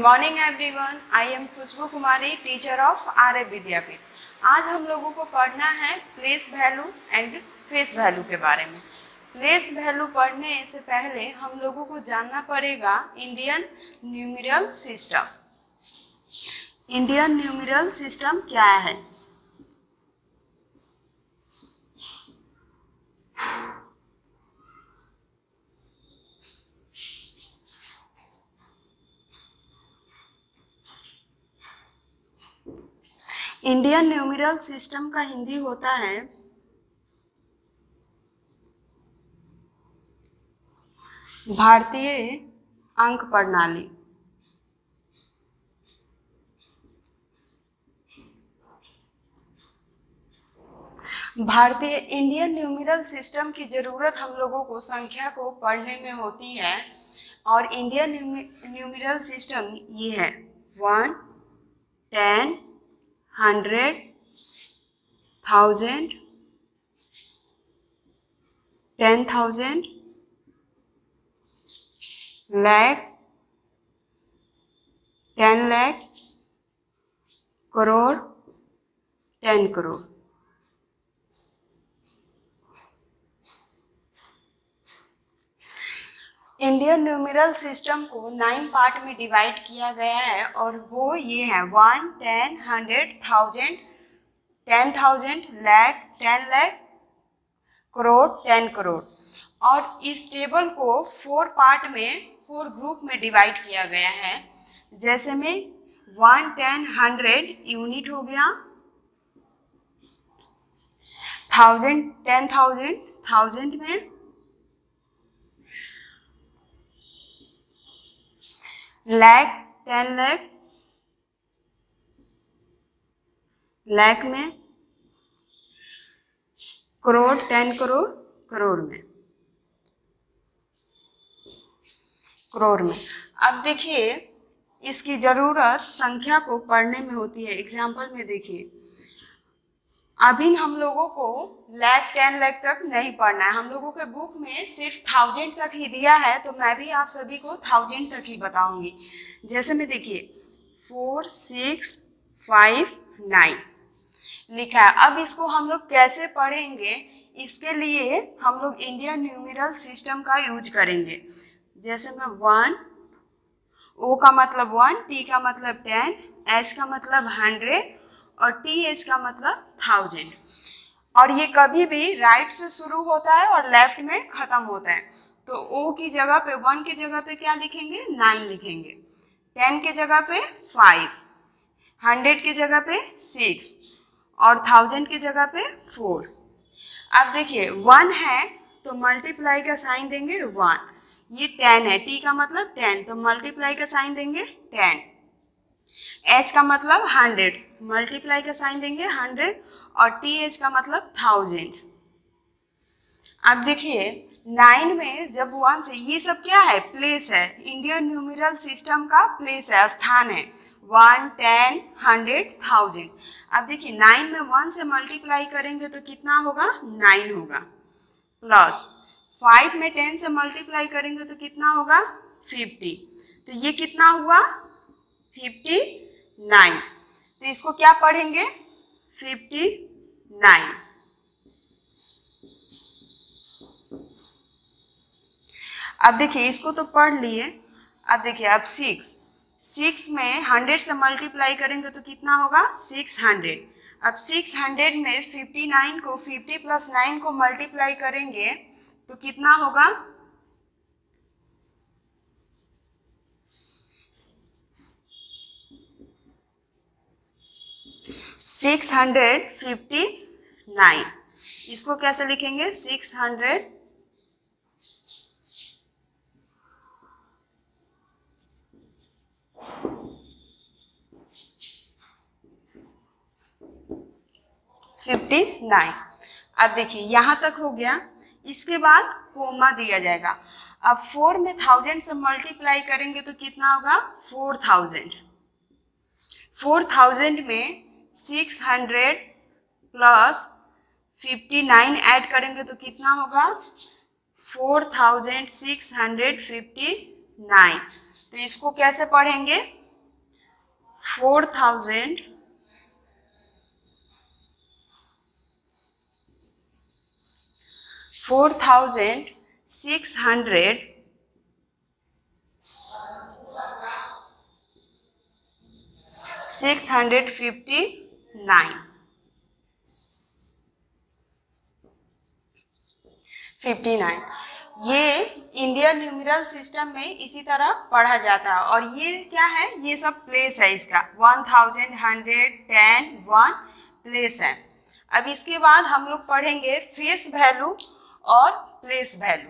Morning everyone, I am Khushbu Kumari, teacher of Arya Vidyapeeth. आज हम लोगों को पढ़ना है place value and face value के बारे में। प्लेस वैल्यू पढ़ने से पहले हम लोगों को जानना पड़ेगा Indian numeral system. Indian numeral system क्या है? इंडियन न्यूमेरल सिस्टम का हिंदी होता है भारतीय अंक प्रणाली। भारतीय इंडियन न्यूमेरल सिस्टम की ज़रूरत हम लोगों को संख्या को पढ़ने में होती है और इंडियन न्यूमेरल सिस्टम ये है 1, 10, 100, 1000, 10,000, lakh, 10 lakh, crore, 10 crore. Indian numeral system को 9 पार्ट में डिवाइड किया गया है और वो ये है 1, 10, 100, 1000, 10,000, lakh, 10 lakh, करोड़, 10 करोड़। और इस टेबल को 4 पार्ट में 4 ग्रुप में डिवाइड किया गया है। जैसे में 1, 10, 100 यूनिट हो गया, 1000, 10,000 1000 में, lakh, 10 lakh, lakh में, करोड़, 10 करोड़, करोड़ में, करोड़ में। अब देखिए इसकी ज़रूरत संख्या को पढ़ने में होती है। एग्जाम्पल में देखिए, अभी हम लोगों को lakh, 10 lakh तक नहीं पढ़ना है। हम लोगों के बुक में सिर्फ 1000 तक ही दिया है, तो मैं भी आप सभी को 1000 तक ही बताऊंगी। जैसे में देखिए 4, 6, 5, 9 लिखा है। अब इसको हम लोग कैसे पढ़ेंगे, इसके लिए हम लोग इंडियन न्यूमेरल सिस्टम का यूज करेंगे। जैसे में 1, O का मतलब 1, T का मतलब 10, H का मतलब 100 और TH का मतलब 1000। और ये कभी भी राइट से शुरू होता है और लेफ्ट में खत्म होता है। तो O की जगह पे 1 की जगह पे क्या लिखेंगे? 9 लिखेंगे, 10 के जगह पे 5, 100 की जगह पे 6 और 1000 की जगह पे 4। अब देखिए 1 है तो मल्टीप्लाई का साइन देंगे 1, ये 10 है, T का मतलब 10 तो मल्टीप्लाई का साइन देंगे 10, H का मतलब 100 मल्टीप्लाई का साइन देंगे 100 और TH का मतलब 1000। अब देखिए 9 में जब 1 से, ये सब क्या है? प्लेस है। इंडियन न्यूमेरल सिस्टम का प्लेस है, स्थान है। 1, 10, 100, 1000। अब देखिए 9 में 1 से मल्टीप्लाई करेंगे तो कितना होगा? 9 होगा, प्लस 5 में 10 से मल्टीप्लाई करेंगे तो कितना होगा? 50। तो ये कितना हुआ? 59। तो इसको क्या पढ़ेंगे? 59। अब देखिए इसको तो पढ़ लिए। अब देखिए अब 6 में 100 से मल्टीप्लाई करेंगे तो कितना होगा? 600। अब 600 में 59 को 50 प्लस 9 को मल्टीप्लाई करेंगे तो कितना होगा? 659। इसको कैसे लिखेंगे? 600 59। अब देखिए यहाँ तक हो गया। इसके बाद कोमा दिया जाएगा। अब 4 में 1000 से मल्टीप्लाई करेंगे तो कितना होगा? 4000। 4000 में 600 प्लस 59 ऐड करेंगे तो कितना होगा? 4659। तो इसको कैसे पढ़ेंगे? 4,000 4,600 659 59। ये इंडियन न्यूमेरल सिस्टम में इसी तरह पढ़ा जाता है। और ये क्या है, ये सब प्लेस है इसका, 1000, 100, 10, 1 प्लेस है। अब इसके बाद हम लोग पढ़ेंगे फेस वैल्यू और प्लेस वैल्यू।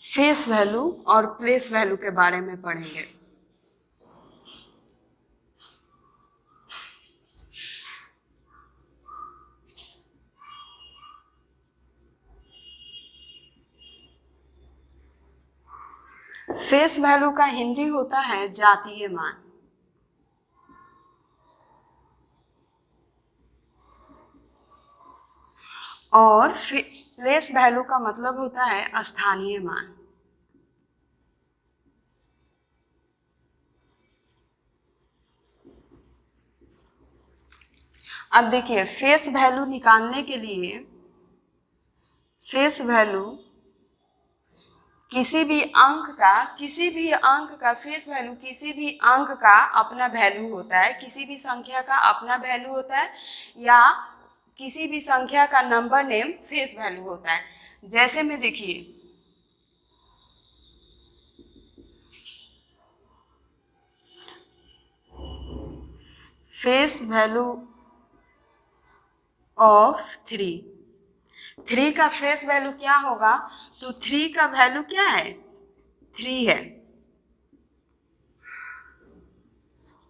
फेस वैल्यू और प्लेस वैल्यू के बारे में पढ़ेंगे। फेस वैल्यू का हिंदी होता है जातीय मान, और प्लेस वैल्यू का मतलब होता है स्थानीय मान। अब देखिए, फेस वैल्यू निकालने के लिए फेस वैल्यू किसी भी अंक का फेस वैल्यू किसी भी अंक का अपना वैल्यू होता है, किसी भी संख्या का अपना वैल्यू होता है, या किसी भी संख्या का नंबर नेम फेस वैल्यू होता है। जैसे में देखिए, फेस वैल्यू ऑफ 3 का फेस वैल्यू क्या होगा, तो 3 का वैल्यू क्या है, 3 है,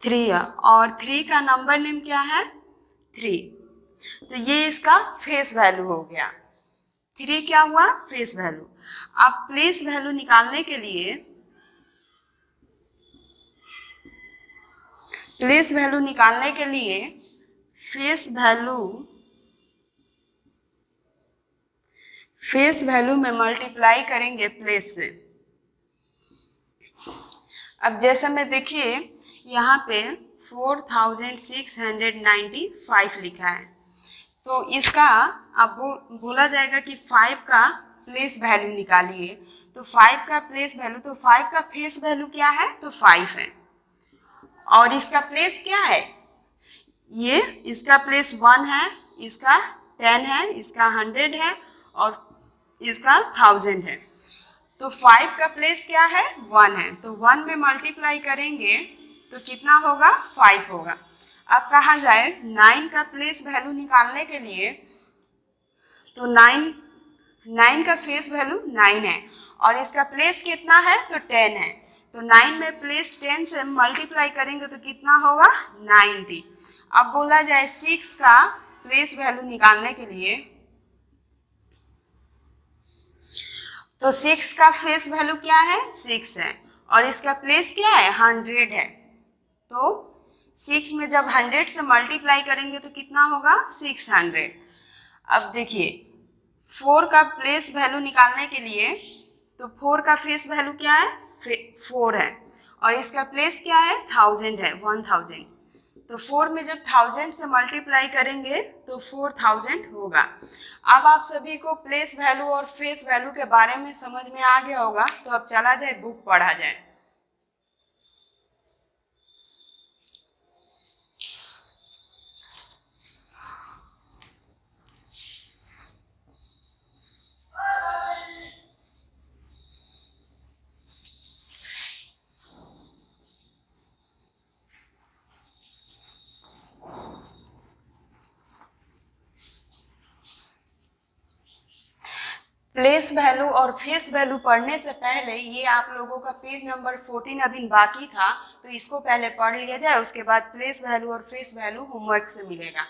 3 है, और 3 का नंबर नेम क्या है, 3। तो ये इसका फेस वैल्यू हो गया। 3 क्या हुआ, फेस वैल्यू। अब प्लेस वैल्यू निकालने के लिए फेस वैल्यू में मल्टीप्लाई करेंगे प्लेस से। अब जैसे में देखिए, यहाँ पे 4695 लिखा है, तो इसका अब बोला जाएगा कि 5 का प्लेस वैल्यू निकालिए। तो 5 का प्लेस वैल्यू, तो 5 का फेस वैल्यू क्या है, तो 5 है, और इसका प्लेस क्या है, ये इसका प्लेस 1 है, इसका 10 है, इसका 100 है, और इसका 1000 है। तो 5 का प्लेस क्या है, 1 है, तो 1 में मल्टीप्लाई करेंगे तो कितना होगा, 5 होगा। अब कहा जाए 9 का प्लेस वैल्यू निकालने के लिए, तो 9 का फेस वैल्यू 9 है, और इसका प्लेस कितना है, तो 10 है। तो 9 में प्लेस 10 से मल्टीप्लाई करेंगे तो कितना होगा, 90। अब बोला जाए 6 का प्लेस वैल्यू निकालने के लिए, तो 6 का फेस वैल्यू क्या है, 6 है, और इसका प्लेस क्या है, 100 है। तो 6 में जब 100 से मल्टीप्लाई करेंगे तो कितना होगा, 600। अब देखिए 4 का प्लेस वैल्यू निकालने के लिए, तो 4 का फेस वैल्यू क्या है, 4 है, और इसका प्लेस क्या है, 1000 है, 1000। तो 4 में जब 1000 से मल्टीप्लाई करेंगे तो 4000 होगा। अब आप सभी को प्लेस वैल्यू और फेस वैल्यू के बारे में समझ में आ गया होगा, तो अब चला जाए बुक पढ़ा जाए। प्लेस वैल्यू और फेस वैल्यू पढ़ने से पहले ये आप लोगों का पेज नंबर 14 अभी बाकी था, तो इसको पहले पढ़ लिया जाए, उसके बाद प्लेस वैल्यू और फेस वैल्यू होमवर्क से मिलेगा।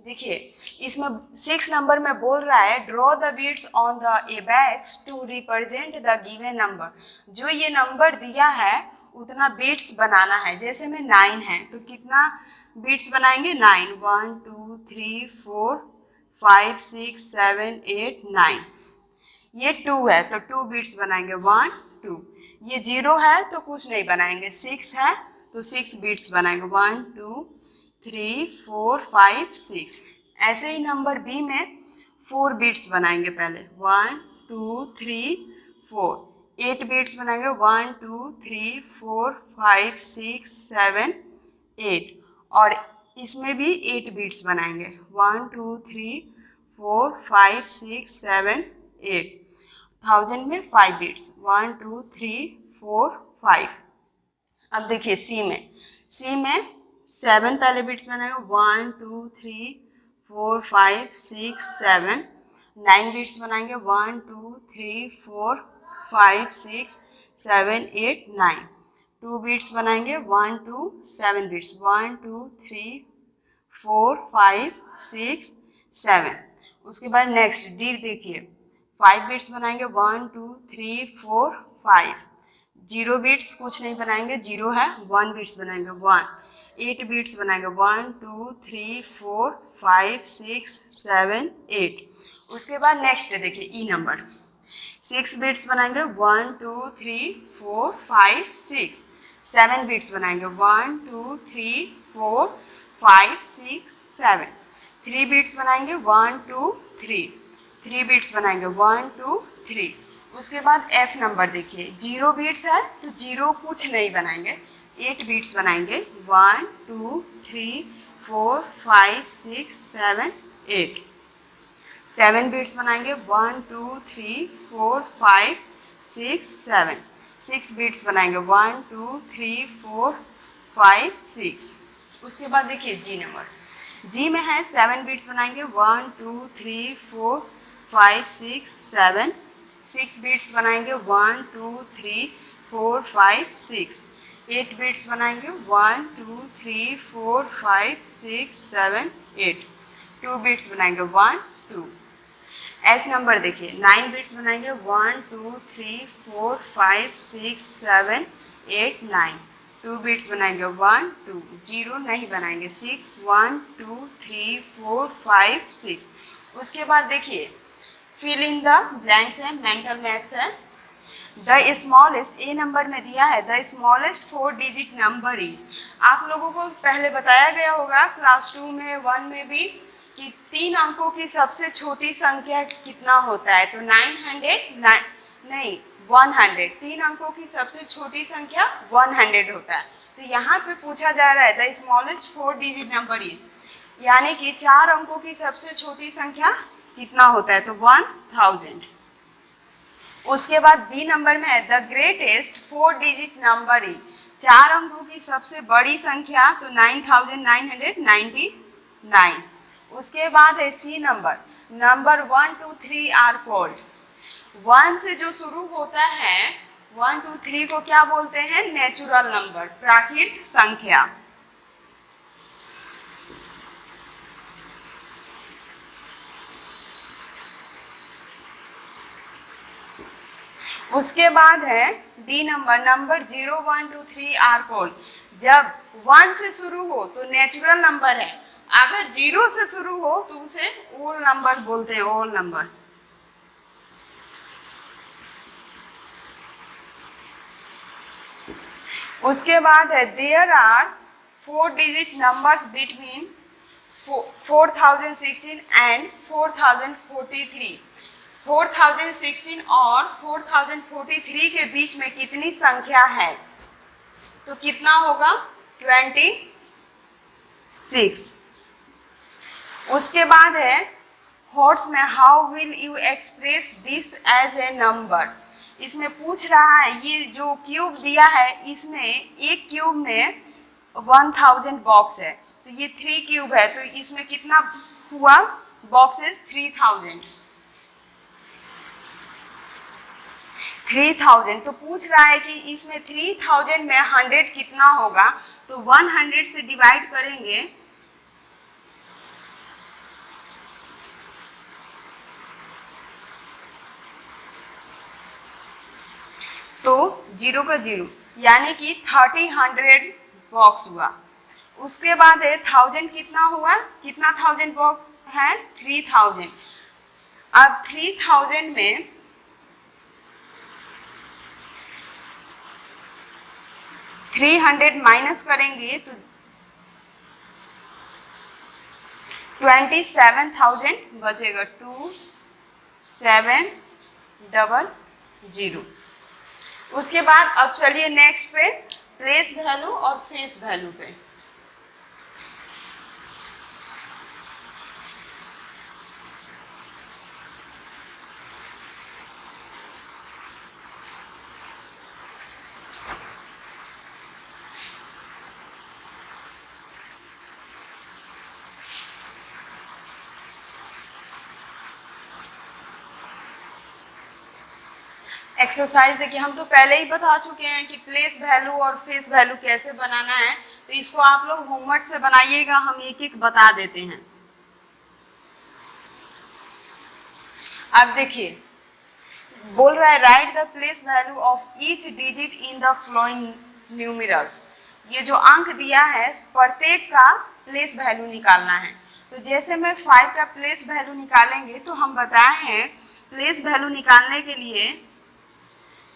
देखिए इसमें 6 नंबर में बोल रहा है draw the beads on the abacus to represent the given number. जो ये नंबर दिया है उतना बीट्स बनाना है। जैसे में 9 है तो कितना बीट्स बनाएंगे? 9, 1 2 3 4 5 6 7 8 9। ये 2 है तो 2 बीट्स बनाएंगे, 1 2। ये 0 है तो कुछ नहीं बनाएंगे, 6 है तो 6 बीट्स बनाएंगे, 1 2 3 4 5 6। ऐसे ही नंबर बी में 4 बीट्स बनाएंगे पहले, 1 2 3 4। 8 बीट्स बनाएंगे, 1 2 3 4 5 6 7 8। और इसमें भी 8 बीट्स बनाएंगे, 1 2 3 4 5 6 7 8। 1000 में 5 बीट्स, 1 2 3 4 5। अब देखिए सी में 7 पहले बीट्स बनाएंगे, 1 2 3 4 5 6 7। 9 बीट्स बनाएंगे, 1 2 3 4 5 6 7 8 9। 2 बीट्स बनाएंगे, 1 2 7 बीट्स, 1 2 3 4 5 6 7। उसके बाद नेक्स्ट डी देखिए 5 बीट्स बनाएंगे, 1 2 3 4 5। 0 बीट्स कुछ नहीं बनाएंगे, 0 है, 1 बीट्स बनाएंगे, 1। 8 बीट्स बनाएंगे, 1 2 3 4 5 6 7 8। उसके बाद नेक्स्ट देखिए ई नंबर 6 बीट्स बनाएंगे, 1 2 3 4 5 6। 7 बीट्स बनाएंगे, 1 2 3 4 5 6 7। 3 बीट्स बनाएंगे, 1 2 3। 3 बीट्स बनाएंगे, 1 2 3। उसके बाद एफ नंबर देखिए 0 बीट्स है तो 0 कुछ नहीं बनाएंगे, 8 बीट्स बनाएंगे, 1 2 3 4 5 6 7 8। 7 बीट्स बनाएंगे, 1 2 3 4 5 6 7। 6 बीट्स बनाएंगे, 1 2 3 4 5 6। उसके बाद देखिए जी नंबर, जी में है 7 बीट्स बनाएंगे, 1 2 3 4 5 6 7। 6 बीट्स बनाएंगे, 1 2 3 4 5 6। 8 बीट्स बनाएंगे, 1 2 3 4 5 6 7 8। 2 बीट्स बनाएंगे, 1 2। एस नंबर देखिए 9 बीट्स बनाएंगे, 1 2 3 4 5 6 7 8 9। 2 बीट्स बनाएंगे, 1 2। 0 नहीं बनाएंगे, 6 1 2 3 4 5 6। उसके बाद देखिए फिल इन द ब्लैंक्स है, मेंटल मैथ्स है। द स्मॉलेस्ट ए नंबर में दिया है the smallest 4 digit number is. आप लोगों को पहले बताया गया होगा क्लास 2 में 1 में भी कि 3 अंकों की सबसे छोटी संख्या कितना होता है, तो 100। 3 अंकों की सबसे छोटी संख्या 100 होता है। तो यहाँ पे पूछा जा रहा है the smallest 4 digit number is, यानी कि 4 अंकों की सबसे छोटी संख्या कितना होता है, तो 1000। उसके बाद बी नंबर में है the greatest 4 digit number is. 4 अंकों की सबसे बड़ी संख्या तो 9999। उसके बाद है सी नंबर 1 2 3 आर कॉल्ड। 1 से जो शुरू होता है 1 2 3 को क्या बोलते हैं? नेचुरल नंबर, प्राकृत संख्या। उसके बाद है डी नंबर 0 1 2 3 आर कॉल्ड। जब 1 से शुरू हो तो नेचुरल नंबर है, अगर 0 से शुरू हो तो उसे ओल नंबर बोलते हैं, ओल नंबर। उसके बाद है there are 4 digit numbers between 4016 and 4043। 4016 और 4043 के बीच में कितनी संख्या है, तो कितना होगा? 26। उसके बाद है हॉट्स में how will you express this as a number. इसमें पूछ रहा है ये जो क्यूब दिया है इसमें एक क्यूब में 1000 बॉक्स है, तो ये 3 क्यूब है तो इसमें कितना हुआ बॉक्सेस? 3000। 3000, तो पूछ रहा है कि इसमें 3000 में 100 कितना होगा, तो 100 से डिवाइड करेंगे तो 0 का 0, यानी कि 3000 बॉक्स हुआ। उसके बाद है 1000 कितना हुआ, कितना 1000 बॉक्स है, 3000। अब 3000 में 300 माइनस करेंगे तो 27,000 बचेगा, 2700। उसके बाद अब चलिए नेक्स्ट पे प्लेस वैल्यू और फेस वैल्यू पे। एक्सरसाइज देखिए, हम तो पहले ही बता चुके हैं कि प्लेस वैल्यू और फेस वैल्यू कैसे बनाना है, तो इसको आप लोग होमवर्क से बनाइएगा, हम एक एक बता देते हैं। अब देखिए बोल रहा है right the place value of each digit in the flowing numerals. ये जो अंक दिया है प्रत्येक का प्लेस वैल्यू निकालना है। तो जैसे मैं 5 का प्लेस वैल्यू निकालेंगे तो हम बताए हैं प्लेस वैल्यू निकालने के लिए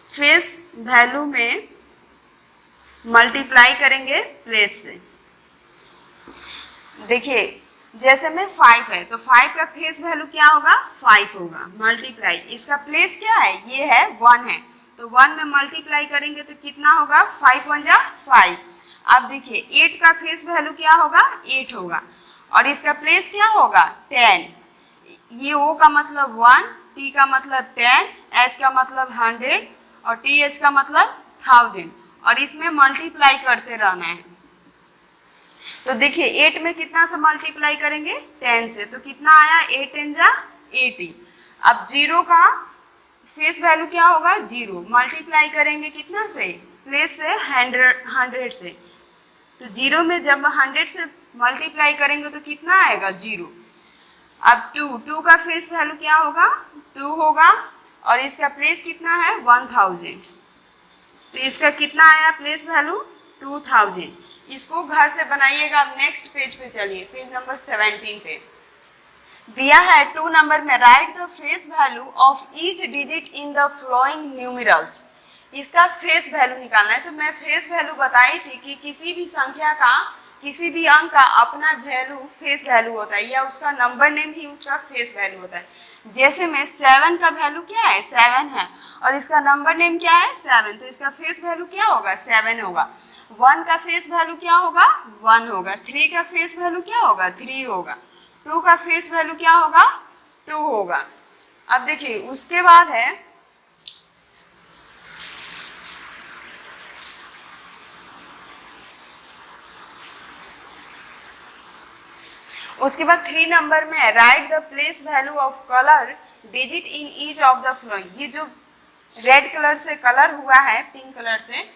फेस वैल्यू में मल्टीप्लाई करेंगे प्लेस से। देखिए जैसे में 5 है तो 5 का फेस वैल्यू क्या होगा, 5 होगा, मल्टीप्लाई इसका प्लेस क्या है, ये है 1 है, तो 1 में मल्टीप्लाई करेंगे तो कितना होगा, 5 1 जा 5। अब देखिए 8 का फेस वैल्यू क्या होगा, 8 होगा, और इसका प्लेस क्या होगा, 10। ये O का मतलब 1, T का मतलब 10, H का मतलब 100 और TH का मतलब 1000, और इसमें मल्टीप्लाई करते रहना है। तो देखिए 8 में कितना से मल्टीप्लाई करेंगे, 10 से, तो कितना आया, 8 10 जा 80। अब 0 का फेस वैल्यू क्या होगा, 0, मल्टीप्लाई करेंगे कितना से, प्लेस से 100 से, तो 0 में जब 100 से मल्टीप्लाई करेंगे तो कितना आएगा, 0। अब 2 का फेस वैल्यू क्या होगा, 2 होगा, और इसका प्लेस कितना है, 1000, तो इसका कितना आया प्लेस वैल्यू, 2000। इसको घर से बनाइएगा। अब नेक्स्ट पेज पे चलिए, पेज नंबर 17 पे दिया है 2 नंबर में right the face value of each digit in the flowing numerals. इसका फेस वैल्यू निकालना है। तो मैं फेस वैल्यू बताई थी कि किसी भी संख्या का, किसी भी अंक का अपना वैल्यू फेस वैल्यू होता है, या उसका नंबर नेम ही उसका फेस वैल्यू होता है। जैसे में 7 का वैल्यू क्या है, 7 है, और इसका नंबर नेम क्या है, 7, तो इसका फेस वैल्यू क्या होगा, 7 होगा। 1 का फेस वैल्यू क्या होगा, 1 होगा। 3 का फेस वैल्यू क्या होगा, 3 होगा। 2 का फेस वैल्यू क्या होगा, 2 होगा। अब देखिए उसके बाद है उसके बाद 3 नंबर में right the place value of colour digit in each of the flowing. ये जो रेड कलर से कलर हुआ है, पिंक कलर से,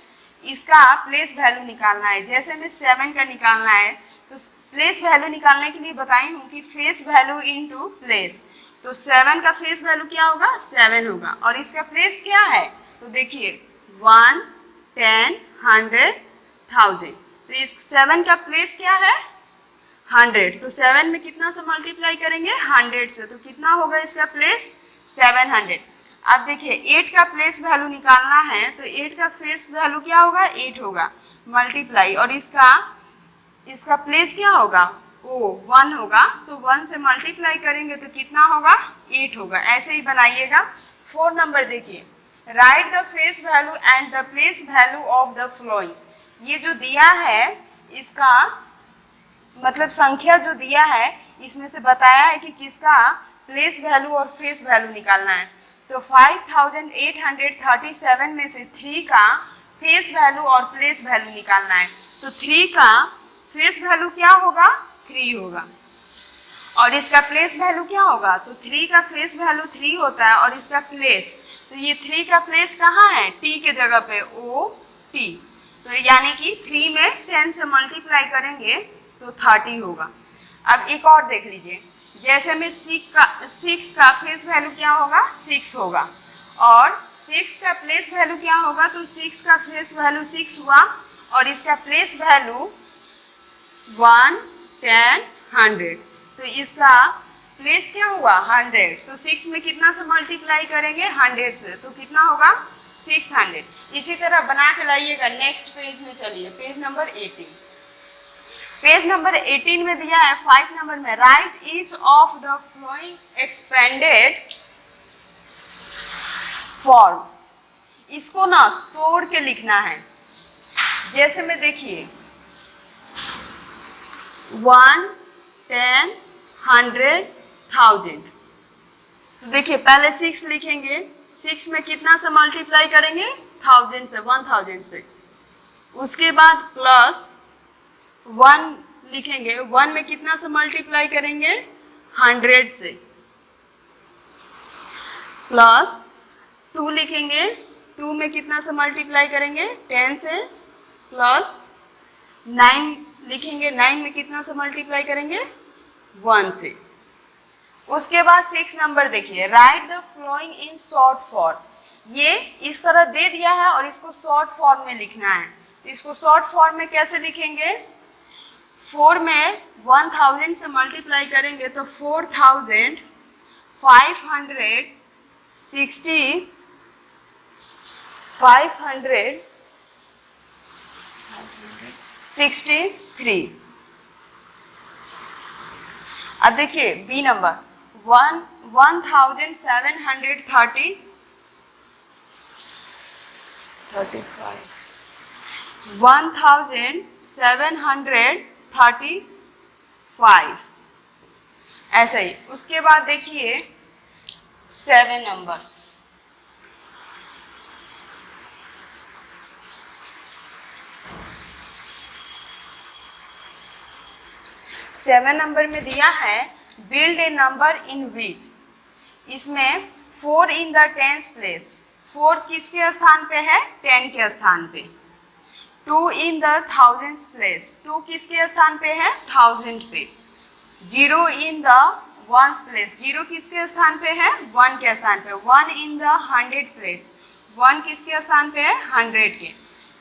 इसका प्लेस वैल्यू निकालना है। जैसे में 7 का निकालना है, तो प्लेस वैल्यू निकालने के लिए बताई हूँ कि फेस वैल्यू इनटू प्लेस। तो 7 का फेस वैल्यू क्या होगा, 7 होगा, और इसका प्लेस क्या है, तो देखिए 1 10 100 1000, तो इस 7 का प्लेस क्या है, 100। तो 7 में कितना से मल्टीप्लाई करेंगे, 100 से, तो कितना होगा इसका प्लेस, 700। अब देखिए 8 का प्लेस वैल्यू निकालना है, तो 8 का फेस वैल्यू क्या होगा, 8 होगा, मल्टीप्लाई, और इसका प्लेस क्या होगा, ओ 1 होगा, तो 1 से मल्टीप्लाई करेंगे तो कितना होगा, 8 होगा। ऐसे ही बनाइएगा। 4 नंबर देखिए write the face value and the place value of the flowing. ये जो दिया है इसका मतलब संख्या जो दिया है, इसमें से बताया है कि किसका प्लेस वैल्यू और फेस वैल्यू निकालना है। तो 5837 में से 3 का फेस वैल्यू और प्लेस वैल्यू निकालना है। तो 3 का फेस वैल्यू क्या होगा, 3 होगा, और इसका प्लेस वैल्यू क्या होगा, तो 3 का फेस वैल्यू 3 होता है और इसका प्लेस, तो ये 3 का प्लेस कहाँ है, t के जगह पे ओ टी, तो यानी कि 3 में 10 से मल्टीप्लाई करेंगे तो 30 होगा। अब एक और देख लीजिए, जैसे में 6 का फेस वैल्यू क्या होगा, 6 होगा और 6 का प्लेस वैल्यू क्या होगा, तो 6 का फेस वैल्यू 6 हुआ और इसका प्लेस वैल्यू 1, 10, 100, तो इसका प्लेस क्या हुआ 100, तो 6 में कितना से मल्टीप्लाई करेंगे 100 से, तो कितना होगा 600। इसी तरह बना के लाइएगा। नेक्स्ट पेज में चलिए, पेज नंबर 18। पेज नंबर 18 में दिया है 5 नंबर में, right each of the flowing expanded form. इसको ना तोड़ के लिखना है। जैसे में देखिए 1, 10, 100, 1000, तो देखिए पहले 6 लिखेंगे, 6 में कितना से मल्टीप्लाई करेंगे 1000 से, 1000 से, उसके बाद प्लस 1 लिखेंगे, 1 में कितना से मल्टीप्लाई करेंगे 100 से, प्लस 2 लिखेंगे, 2 में कितना से मल्टीप्लाई करेंगे 10 से, प्लस 9 लिखेंगे, 9 में कितना से मल्टीप्लाई करेंगे 1 से। उसके बाद 6 नंबर देखिए, write the following in short form. ये इस तरह दे दिया है और इसको शॉर्ट फॉर्म में लिखना है। इसको शॉर्ट फॉर्म में कैसे लिखेंगे, 4 में 1000 से मल्टीप्लाई करेंगे तो 4563। अब देखिए बी नंबर 1735, 1735 ऐसा ही। उसके बाद देखिए 7 नंबर, सेवन नंबर में दिया है बिल्ड ए नंबर इन विच, इसमें 4 इन द 10th प्लेस, 4 किसके स्थान पे है 10 के स्थान पे, 2 इन द 1000th प्लेस, 2 किसके स्थान पे है 1000 पे, 0 इन द 1th प्लेस, 0 किसके स्थान पे है 1 के स्थान पे, 1 इन द 100 प्लेस, 1 किसके स्थान पे है 100 के।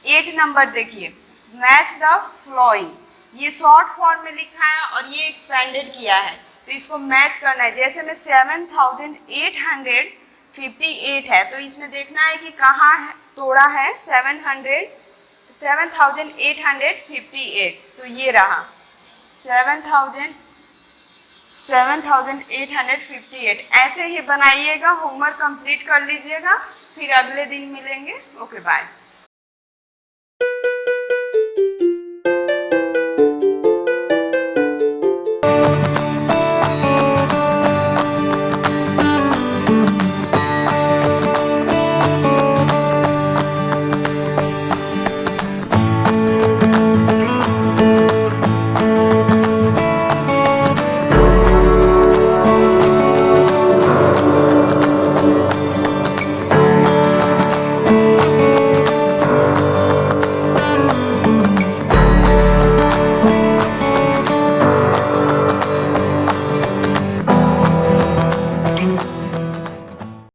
8 नंबर देखिए, मैच द फ्लोइंग, ये शॉर्ट फॉर्म में लिखा है और ये एक्सपेंडेड किया है, तो इसको मैच करना है। जैसे में 7858 है, तो इसमें देखना है कि कहाँ है तोड़ा है 7858, तो ये रहा 7858। ऐसे ही बनाइएगा, होमवर्क कंप्लीट कर लीजिएगा, फिर अगले दिन मिलेंगे। Okay bye.